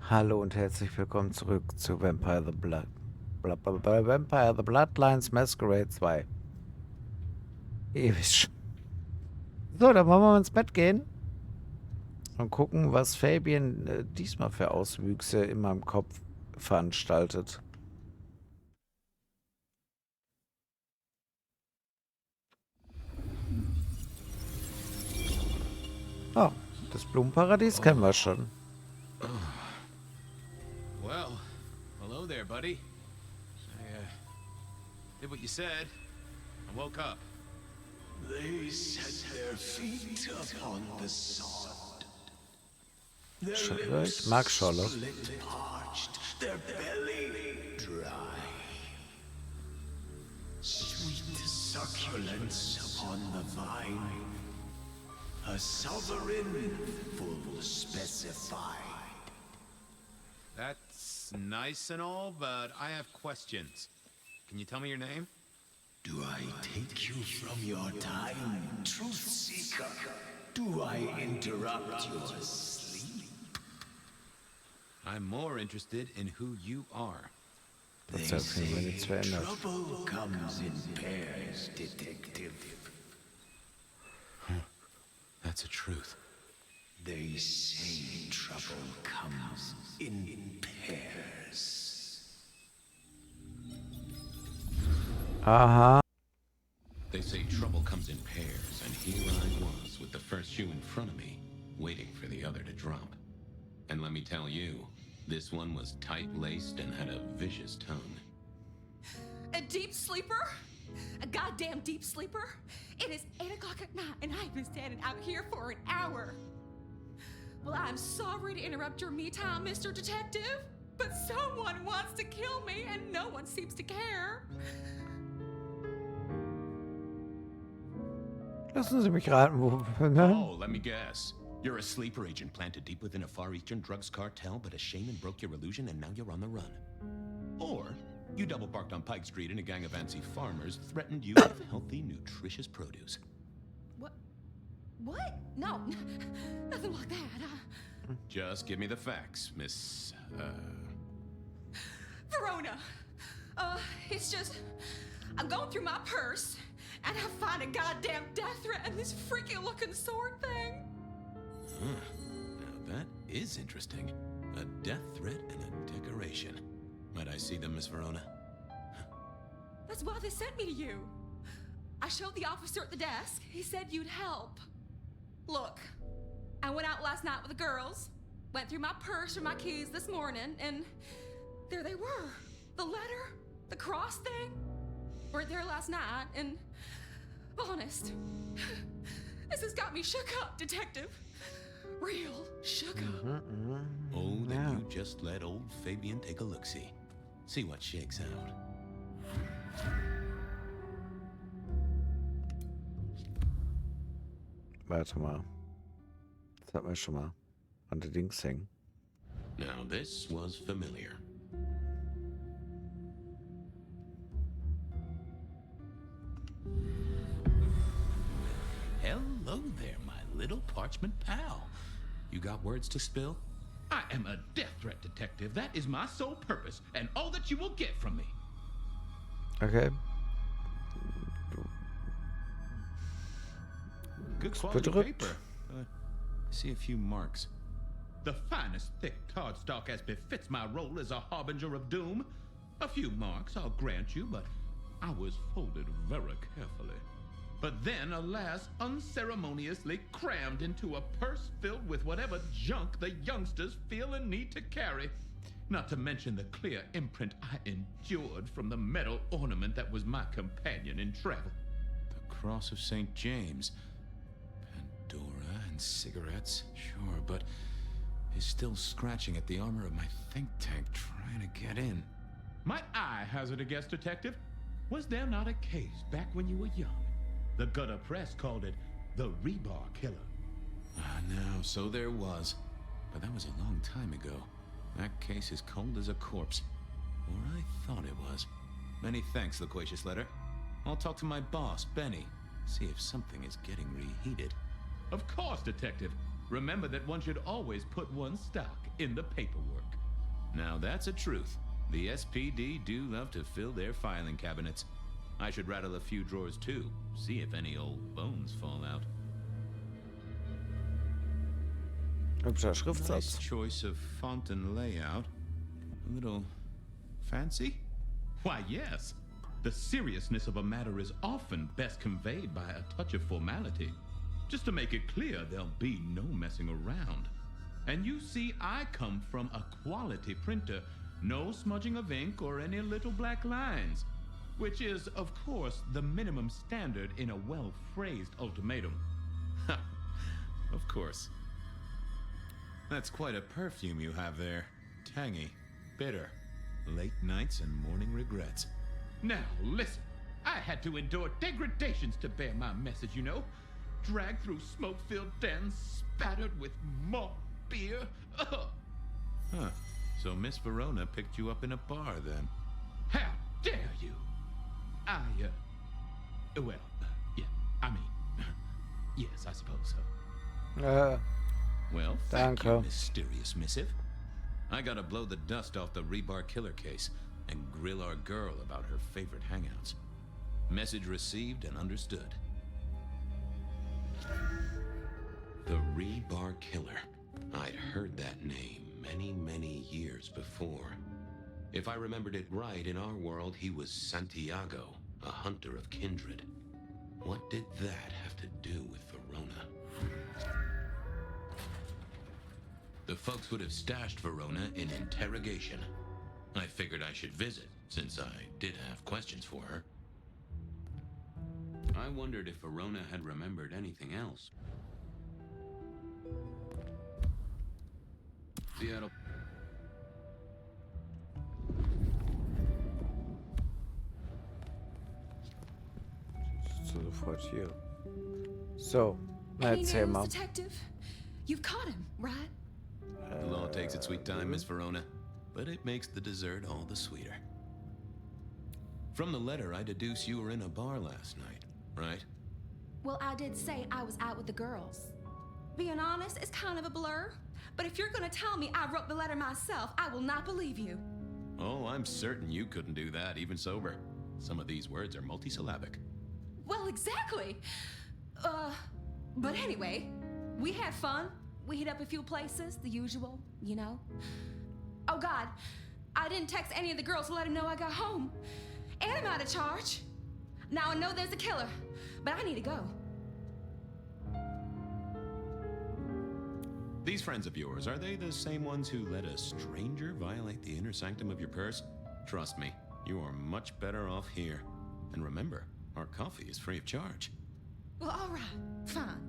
Hallo und herzlich willkommen zurück zu Vampire the Bloodlines Masquerade 2. Ewig schon. So, dann wollen wir mal ins Bett gehen und gucken, was Fabien diesmal für Auswüchse in meinem Kopf veranstaltet. Oh, das Blumenparadies kennen wir schon. Well, hello there, buddy. I did what you said. I woke up. They set their feet upon the sod. Their Scholle. Ich mag Scholle. split parched, their belly dry. Sweet succulence upon the vine, a sovereign full specified. That's nice and all, but I have questions. Can you tell me your name? Do I take you from your time, truth seeker? Do I interrupt your sleep? I'm more interested in who you are. Das hat sich mir nichts verändert. Trouble comes in pairs, detective. That's the truth. They say trouble comes in pairs. Aha. They say trouble comes in pairs, and here I was with the first shoe in front of me, waiting for the other to drop. And let me tell you, this one was tight-laced and had a vicious tone. A deep sleeper? A goddamn deep sleeper? It is 8 o'clock at night and I've been standing out here for an hour. Well, I'm sorry to interrupt your me time, Mr. Detective, but someone wants to kill me and no one seems to care. Lassen Sie mich raten, wo... Ne? Oh, let me guess. You're a sleeper agent planted deep within a Far Eastern drugs cartel, but a shaman broke your illusion and now you're on the run. Or you double parked on Pike Street and a gang of antsy farmers threatened you with healthy, nutritious produce. What? What? No, nothing like that. Just give me the facts, Miss, Verona. It's just, I'm going through my purse and I find a goddamn death threat and this freaky looking sword thing. Now that is interesting. A death threat and a decoration. Might I see them, Miss Verona? That's why they sent me to you. I showed the officer at the desk. He said you'd help. Look, I went out last night with the girls, went through my purse for my keys this morning, and there they were. The letter, the cross thing, weren't there last night, and honest, this has got me shook up, Detective. Real shook up. Oh, then you just let old Fabien take a look-see. See what shakes out. Warte mal. Das hatten wir schon mal. Allerdings hängen. Now this was familiar. Hello there, my little parchment pal. You got words to spill? I am a death threat detective. That is my sole purpose, and all that you will get from me. Okay. Good quality Bedrückt. paper. I see a few marks. The finest thick cardstock as befits my role as a harbinger of doom. A few marks, I'll grant you, but I was folded very carefully. But then, alas, unceremoniously crammed into a purse filled with whatever junk the youngsters feel a need to carry. Not to mention the clear imprint I endured from the metal ornament that was my companion in travel. The Cross of St. James. Pandora and cigarettes. Sure, but he's still scratching at the armor of my think tank trying to get in. Might I hazard a guess, Detective? Was there not a case back when you were young? The gutter press called it the Rebar Killer. No, so there was. But that was a long time ago. That case is cold as a corpse. Or I thought it was. Many thanks, loquacious letter. I'll talk to my boss, Benny. See if something is getting reheated. Of course, Detective. Remember that one should always put one's stock in the paperwork. Now that's a truth. The SPD do love to fill their filing cabinets. I should rattle a few drawers too, see if any old bones fall out. Hübscher Nice Schriftsatz. choice of font and layout. A little fancy? Why, yes. The seriousness of a matter is often best conveyed by a touch of formality. Just to make it clear, there'll be no messing around. And you see, I come from a quality printer. No smudging of ink or any little black lines. Which is, of course, the minimum standard in a well-phrased ultimatum. Of course. That's quite a perfume you have there. Tangy, bitter, late nights and morning regrets. Now, listen. I had to endure degradations to bear my message, you know. Dragged through smoke-filled dens, spattered with malt beer. Ugh. Huh. So Miss Verona picked you up in a bar then? How dare you? Yeah, I mean, yes, I suppose so. Well, thank you, Danke. mysterious missive. I gotta blow the dust off the rebar killer case and grill our girl about her favorite hangouts. Message received and understood. The Rebar Killer. I'd heard that name many, many years before. If I remembered it right, in our world, he was Santiago, a hunter of kindred. What did that have to do with Verona? The folks would have stashed Verona in interrogation. I figured I should visit, since I did have questions for her. I wondered if Verona had remembered anything else. Seattle. Sofort hier. So, na Any erzähl news, mal. detective? You've caught him, right? The law takes its sweet time, Miss Verona, but it makes the dessert all the sweeter. From the letter, I deduce you were in a bar last night, right? Well, I did say I was out with the girls. Being honest, it's kind of a blur. But if you're gonna tell me I wrote the letter myself, I will not believe you. Oh, I'm certain you couldn't do that, even sober. Some of these words are multisyllabic. Well, exactly. But anyway, we had fun. We hit up a few places, the usual, you know. Oh God, I didn't text any of the girls to let them know I got home. And I'm out of charge. Now I know there's a killer, but I need to go. These friends of yours, are they the same ones who let a stranger violate the inner sanctum of your purse? Trust me, you are much better off here. And remember, our coffee is free of charge. Well, all right, fine.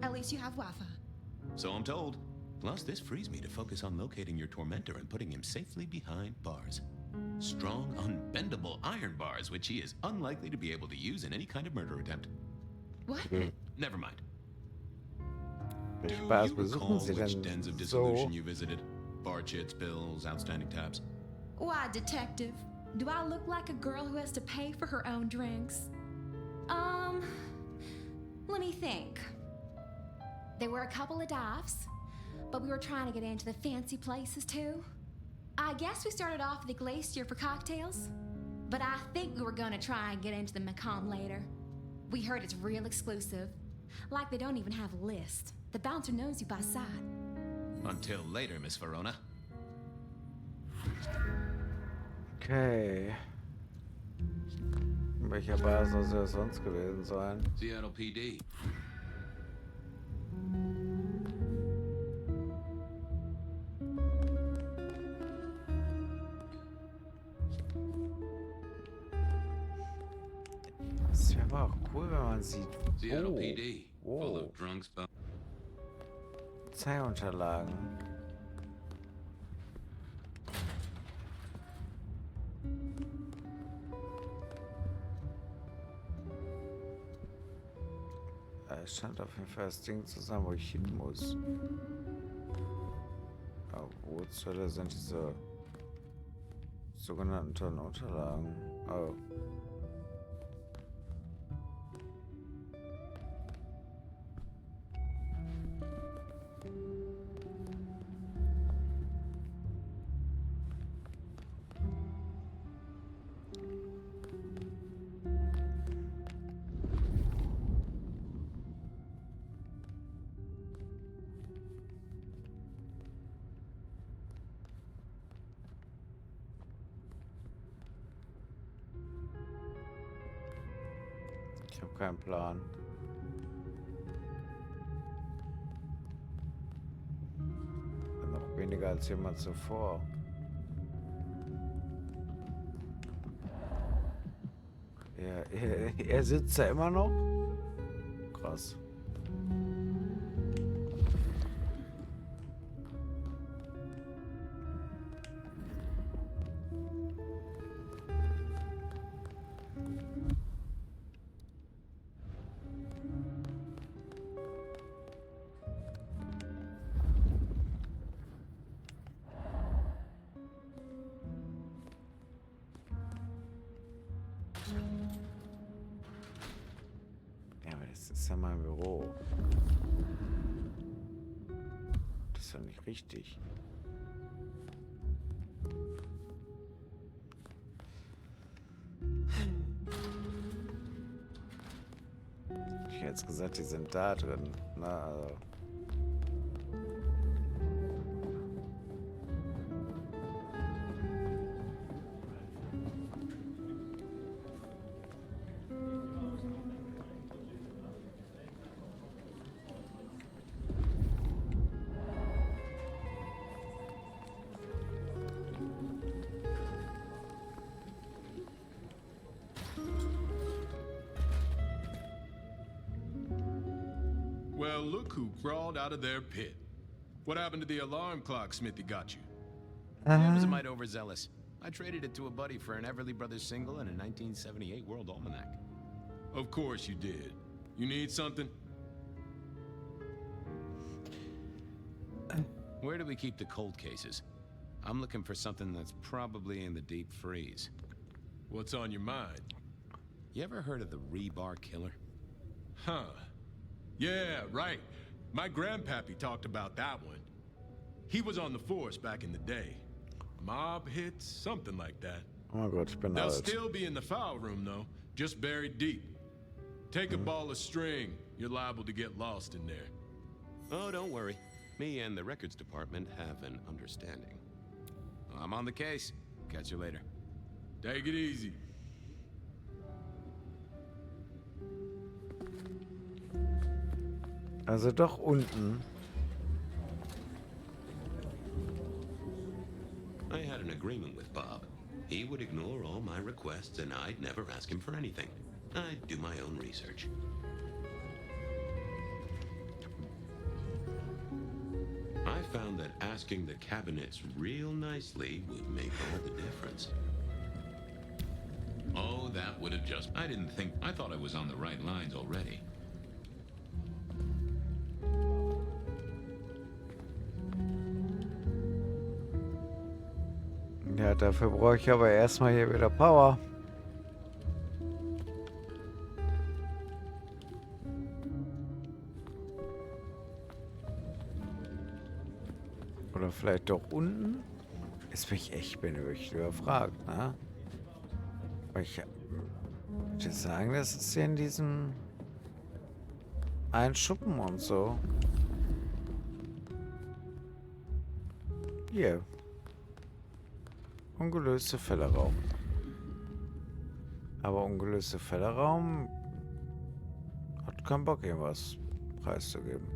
At least you have Wi-Fi. So I'm told. Plus, this frees me to focus on locating your tormentor and putting him safely behind bars. Strong, unbendable iron bars, which he is unlikely to be able to use in any kind of murder attempt. What? Never mind. Welche Bars you besuchen recall Sie which denn dens of so? dissolution you visited? Bar chits, bills, outstanding tabs. Why, detective? Do I look like a girl who has to pay for her own drinks? Let me think. There were a couple of dives, but we were trying to get into the fancy places too. I guess we started off at the Glacier for cocktails, but I think we were gonna try and get into the Macomb later. We heard it's real exclusive. Like they don't even have a list. The bouncer knows you by sight. Until later, Miss Verona. Okay. In welcher Bar soll sie sonst gewesen sein? Seattle PD. Das wäre aber auch cool, wenn man sieht. Seattle Oh. PD. Full Oh. of drunks. Zeitunterlagen. Es scheint auf jeden Fall das Ding zu sein, wo ich hin muss. Aber wo zur Hölle sind diese sogenannten tollen Unterlagen? Oh. habe keinen Plan. Noch weniger als jemand zuvor. Er sitzt da immer noch? Krass. Ja, aber das ist ja mein Büro. Das ist doch nicht richtig. Ich hätte jetzt gesagt, die sind da drin. Na, also. Well, look who crawled out of their pit. What happened to the alarm clock Smithy got you? I was a mite overzealous. I traded it to a buddy for an Everly Brothers single and a 1978 World Almanac. Of course you did. You need something? Where do we keep the cold cases? I'm looking for something that's probably in the deep freeze. What's on your mind? You ever heard of the rebar killer? Huh. Yeah, right. My grandpappy talked about that one. He was on the force back in the day. Mob hits, something like that. Oh Gott, ich bin They'll alt. still be in the file room, though, just buried deep. Take a ball of string, you're liable to get lost in there. Oh, don't worry. Me and the records department have an understanding. I'm on the case. Catch you later. Take it easy. Also doch unten. I had an agreement with Bob. He would ignore all my requests and I'd never ask him for anything. I'd do my own research. I found that asking the cabinets real nicely would make all the difference. Oh, that would have just... I didn't think... I thought I was on the right lines already. Ja, dafür brauche ich aber erstmal hier wieder Power. Oder vielleicht doch unten? Ist mich echt, bin ich überfragt, ne? Aber ich würde sagen, das ist hier in diesem einen Schuppen und so. Hier. Ungelöste Fälleraum. Aber ungelöste Fälleraum hat keinen Bock, irgendwas preiszugeben.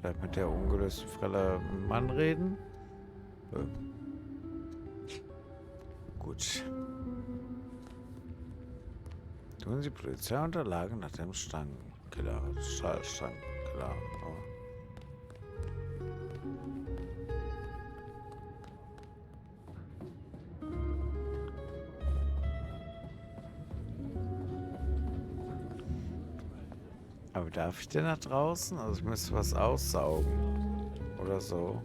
Vielleicht mit der ungelösten Fälle Mann reden? Nö. Gut. Tun Sie Polizeiunterlagen nach dem Stangenkiller. Stangenkiller. Oh. Aber darf ich denn nach draußen? Also ich müsste was aussaugen. Oder so.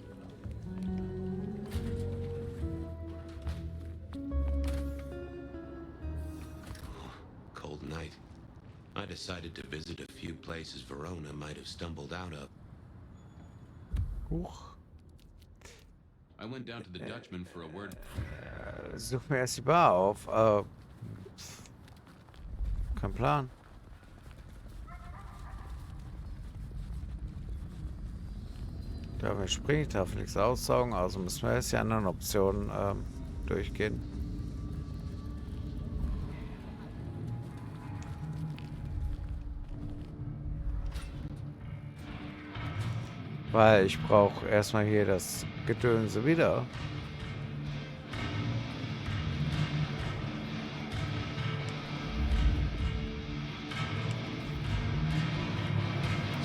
Cold night. I decided to visit a few places Verona might have stumbled out of. Huch. I went down to the Dutchman for a word. Such mir erst die Bar auf. Kein Plan. Da wir springen, ich darf nichts aussaugen, also müssen wir jetzt die anderen Optionen durchgehen. Weil ich brauche erstmal hier das Gedönse wieder.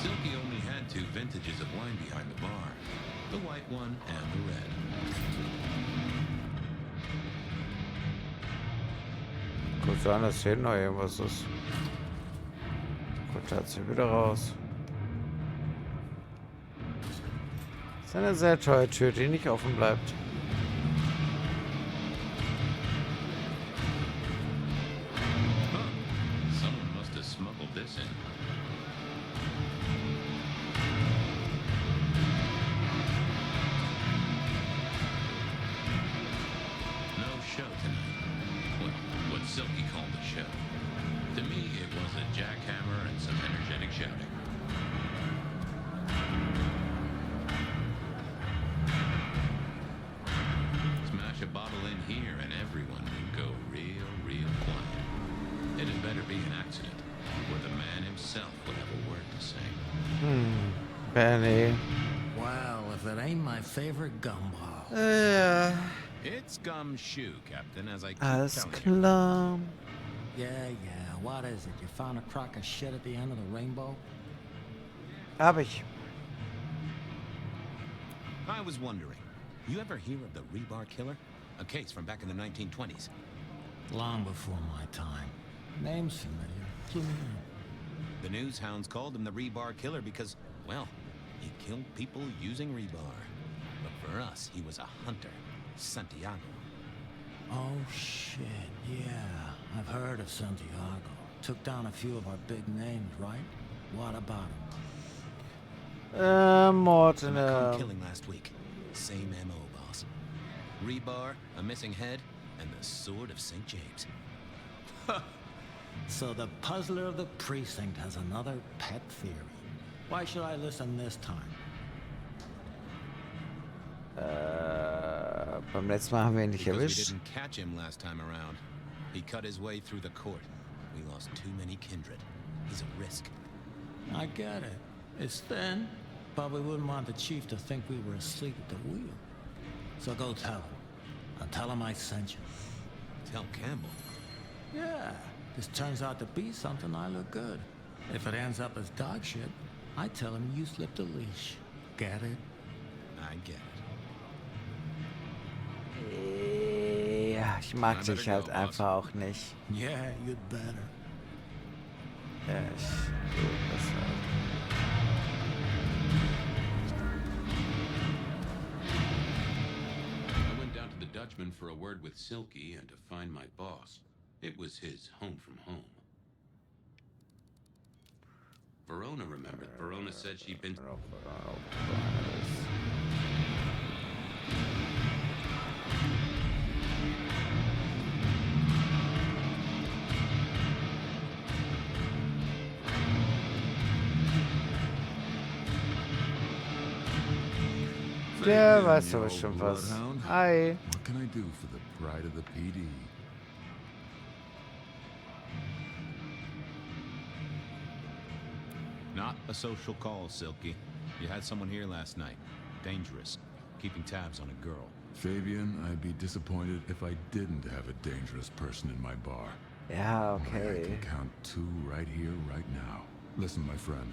Silky only had 2 vintages of wine behind the bar. The white one and the red. Gut sein, dass hier noch irgendwas ist. Gut, da hat sie wieder raus. Das ist eine sehr teure Tür, die nicht offen bleibt. Huh. Someone must have smuggled this in. No show tonight. What Silky called a show. To me, it was a jackhammer and some energetic shouting. Smash a bottle in here and everyone would go real quiet. It had better be an accident, where the man himself would have a word to say. Benny. Well, if it ain't my favorite gumball. It's gumshoe, Captain, as I keep Alles telling you. klar. Yeah, what is it? You found a crock of shit at the end of the rainbow? Hab ich. I was wondering, you ever hear of the rebar killer? A case from back in the 1920s. Long before my time. Name's familiar. Clue me in. The news hounds called him the rebar killer because, well, he killed people using rebar. But for us, he was a hunter. Santiago. Oh, shit, yeah. I've heard of Santiago. Took down a few of our big names, right? What about him? Morten, McComb killing last week. Same MO, boss. Rebar, a missing head, and the sword of St. James. So the puzzler of the precinct has another pet theory. Why should I listen this time? beim letzten Mal haben wir ihn nicht Because we erwischt. didn't catch him last time around. He cut his way through the court. We lost too many kindred. He's a risk. I get it. It's thin, but we wouldn't want the chief to think we were asleep at the wheel. So go tell him. And tell him I sent you. Tell Campbell. Yeah, this turns out to be something I look good. If it ends up as dog shit, I tell him you slipped a leash. Get it? I get it. Ja, ich mag dich halt einfach auch nicht. Yeah, you'd better. Ja, ich tue das halt. I went down to the Dutchman for a word with Silky and to find my boss. It was his home from home. Verona remembered. Verona said she'd been... Der weiß aber schon was. Hi. What can I do for the pride of the PD? Not a social call, Silky. You had someone here last night. Dangerous. Keeping tabs on a girl. Fabian, I'd be disappointed if I didn't have a dangerous person in my bar. Ja, I okay. can count 2 right here, right now. Listen, my friend.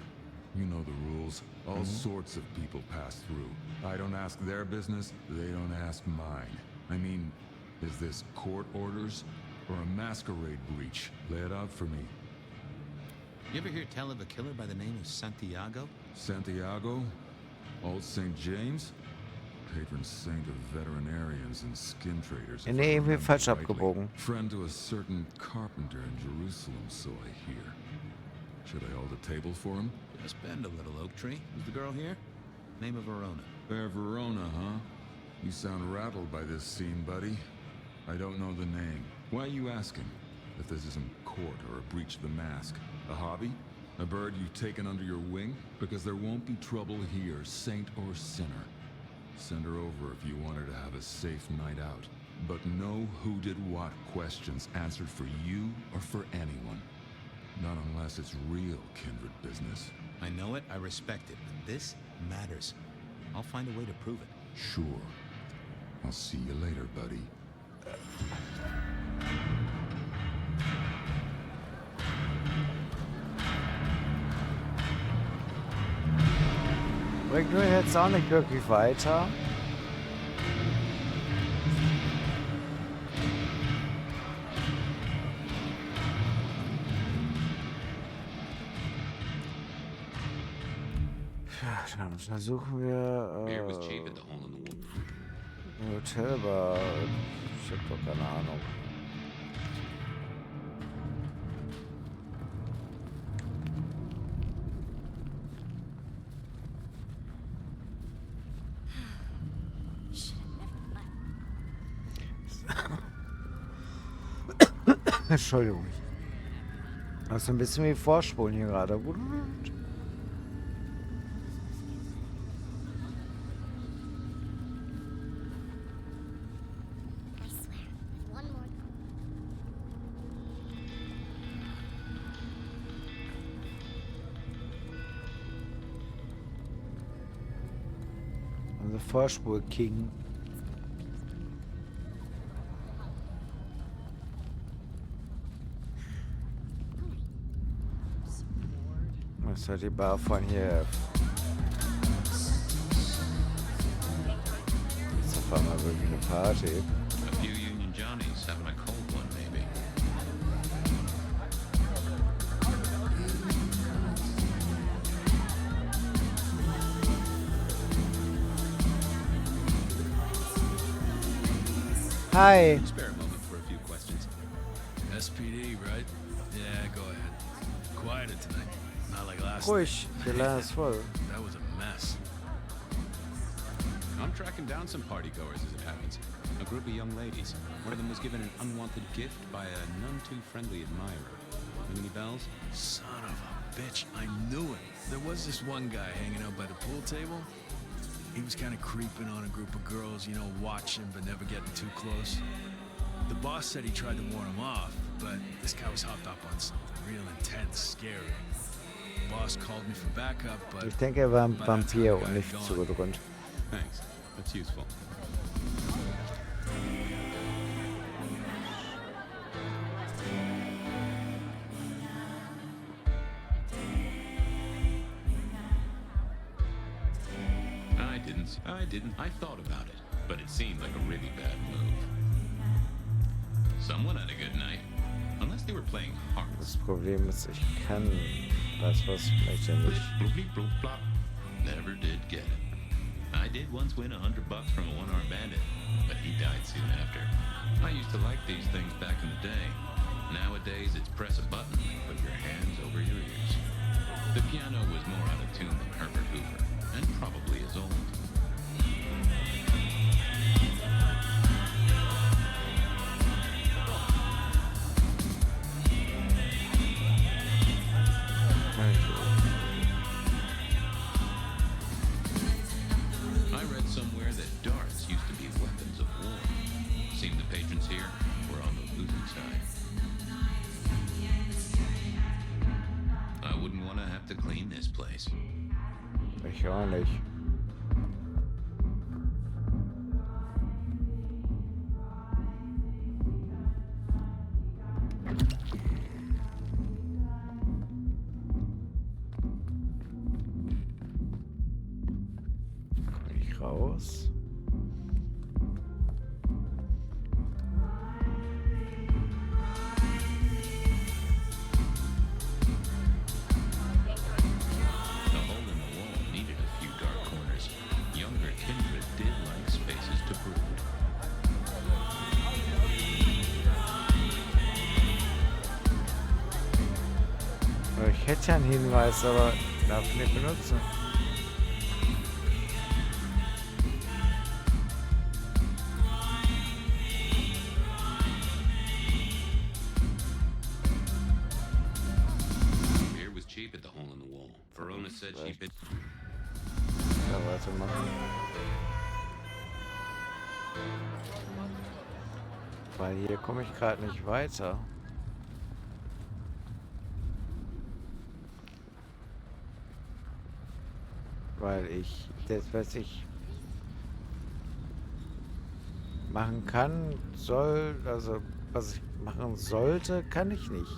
You know the rules. All sorts of people pass through. I don't ask their business, they don't ask mine. I mean, is this court orders or a masquerade breach? Lay it out for me. You ever hear tell of a killer by the name of Santiago? Santiago? Old St. James? Patron saint of veterinarians and skin traders. if Nee, I irgendwie remember falsch rightly. abgebogen. Friend to a certain carpenter in Jerusalem, so I hear. Should I hold a table for him? Just bend a little, Oak Tree. Is the girl here? Name of Verona. Fair Verona, huh? You sound rattled by this scene, buddy. I don't know the name. Why are you asking? If this isn't court or a breach of the mask. A hobby? A bird you've taken under your wing? Because there won't be trouble here, saint or sinner. Send her over if you want her to have a safe night out. But no who did what questions answered for you or for anyone. Not Unless it's real kindred business. I know it, I respect it, but this matters. I'll find a way to prove it. Sure. I'll see you later, buddy. Bringt nur jetzt auch nicht wirklich weiter. Ja, dann versuchen wir Beer was cheap at the hole in the wall. Hotelbar. Ich hab doch keine Ahnung. Entschuldigung. Das ist ein bisschen wie Vorspulen hier gerade. Also Vorspul King. Das ist halt die Bar von hier. Das ist auf einmal wirklich eine Party. A few Union Johnnies having a cold one, maybe. Hi. Spare a moment for a few questions. SPD, right? Yeah, go ahead. Quieter tonight. Not like last Ruhig, der Laden ist voll. That was a mess. I'm tracking down some partygoers as it happens. A group of young ladies. One of them was given an unwanted gift by a none too friendly admirer. Ring any bells? Son of a bitch, I knew it. There was this one guy hanging out by the pool table. He was kind of creeping on a group of girls, you know, watching but never getting too close. The boss said he tried to warn him off, but this guy was hopped up on something real intense, scary. The boss called me for backup, but Ich denke, er war ein Vampir und nicht zugegründet. Thanks. That's useful. I didn't. I thought about it, but it seemed like a really bad move. Someone had a good night. Unless they were playing hearts. Das Problem ist, ich kann das, was ich möchte, nicht. Never did get it. I did once win $100 from a one-armed bandit, but he died soon after. I used to like these things back in the day. Nowadays, it's press a button and put your hands over your ears. The piano was more out of tune than Herbert Hoover, and probably as old. I read somewhere that darts used to be weapons of war. Seemed the patrons here were on the losing side. I wouldn't want to have to clean this place. Ich auch nicht. Komm ich raus? The hole in the wall needed a few dark corners. Younger kindred did like spaces to brood. Ich hätte ja einen Hinweis, aber darf ich nicht benutzen. Beer was cheap at the hole in the wall. Verona said she bid. Ja, weitermachen. Weil hier komme ich gerade nicht weiter. Weil ich das, was ich machen kann, soll, also was ich machen sollte, kann ich nicht.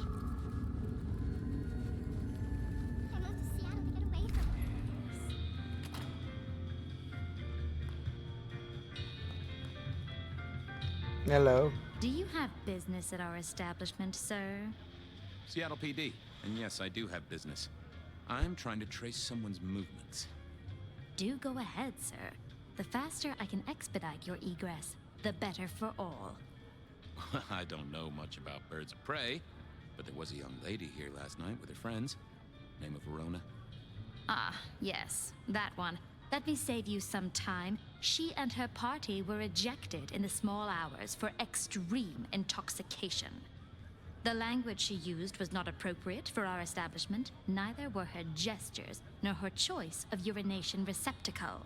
I moved to Seattle to get away from this. Hello. Do you have business at our establishment, sir? Seattle PD. And yes, I do have business. I'm trying to trace someone's movements. Do go ahead, sir. The faster I can expedite your egress, the better for all. I don't know much about birds of prey, but there was a young lady here last night with her friends. Name of Verona. Ah, yes, that one. Let me save you some time. She and her party were ejected in the small hours for extreme intoxication. The language she used was not appropriate for our establishment, neither were her gestures nor her choice of urination receptacle.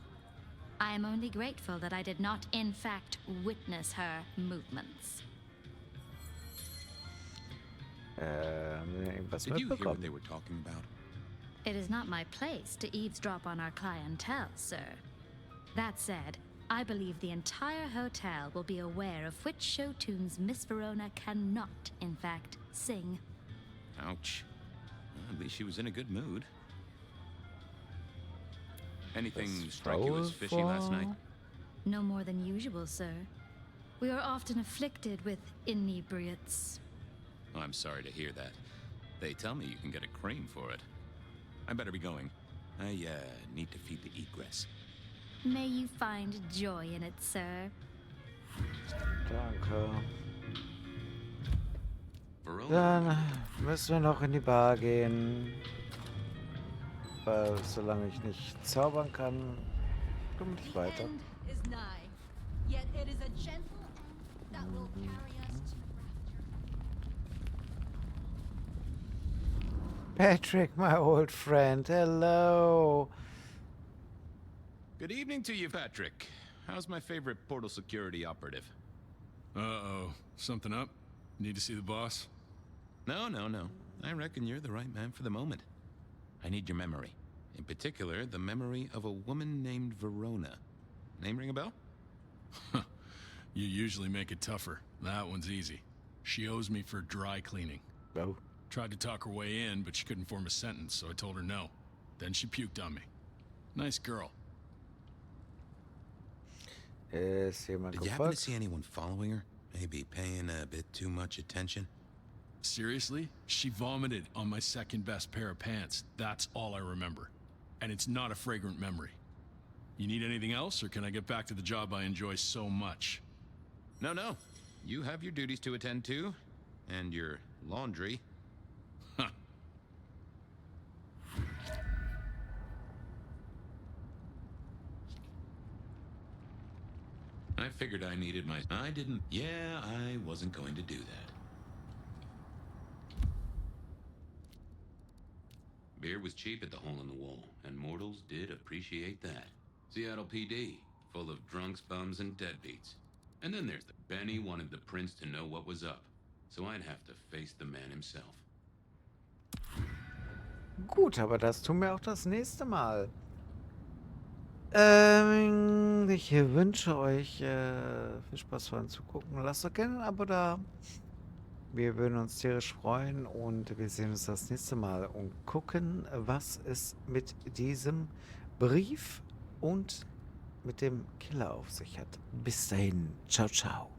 I am only grateful that I did not, in fact, witness her movements. Irgendwas Did you hear what mitbekommen? they were talking about? It is not my place to eavesdrop on our clientele, sir. That said, I believe the entire hotel will be aware of which show tunes Miss Verona cannot, in fact, sing. Ouch. Well, at least she was in a good mood. Anything strike you as fishy last night? No more than usual, sir. We are often afflicted with inebriates. Oh, I'm sorry to hear that. They tell me you can get a cream for it. I better be going. I need to feed the egress. May you find joy in it, sir. Danke. Verona. Dann müssen wir noch in die Bar gehen. Weil solange ich nicht zaubern kann, komme ich weiter. End is nigh, yet it is a gentle end that will carry us to Patrick, my old friend, hello. Good evening to you, Patrick. How's my favorite portal security operative? Uh-oh. Something up? Need to see the boss? No. I reckon you're the right man for the moment. I need your memory. In particular, the memory of a woman named Verona. Name ring a bell? You usually make it tougher. That one's easy. She owes me for dry cleaning. Oh. Tried to talk her way in, but she couldn't form a sentence, so I told her no. Then she puked on me. Nice girl. Ist jemand Did you happen to gefolgt? see anyone following her? Maybe paying a bit too much attention? Seriously? She vomited on my second best pair of pants. That's all I remember. And it's not a fragrant memory. You need anything else, or can I get back to the job I enjoy so much? No. You have your duties to attend to, and your laundry. Huh. I figured I needed my... I didn't... Yeah, I wasn't going to do that. Beer was cheap at the hole in the wall, and mortals did appreciate that. Seattle PD, full of drunks, bums, and deadbeats. And then there's the... Benny wanted the prince to know what was up, so I'd have to face the man himself. Gut, aber das tun wir auch das nächste Mal. Ich wünsche euch viel Spaß beim Zugucken. Lasst doch gerne ein Abo da. Wir würden uns tierisch freuen und wir sehen uns das nächste Mal und gucken, was es mit diesem Brief und mit dem Killer auf sich hat. Bis dahin. Ciao, ciao.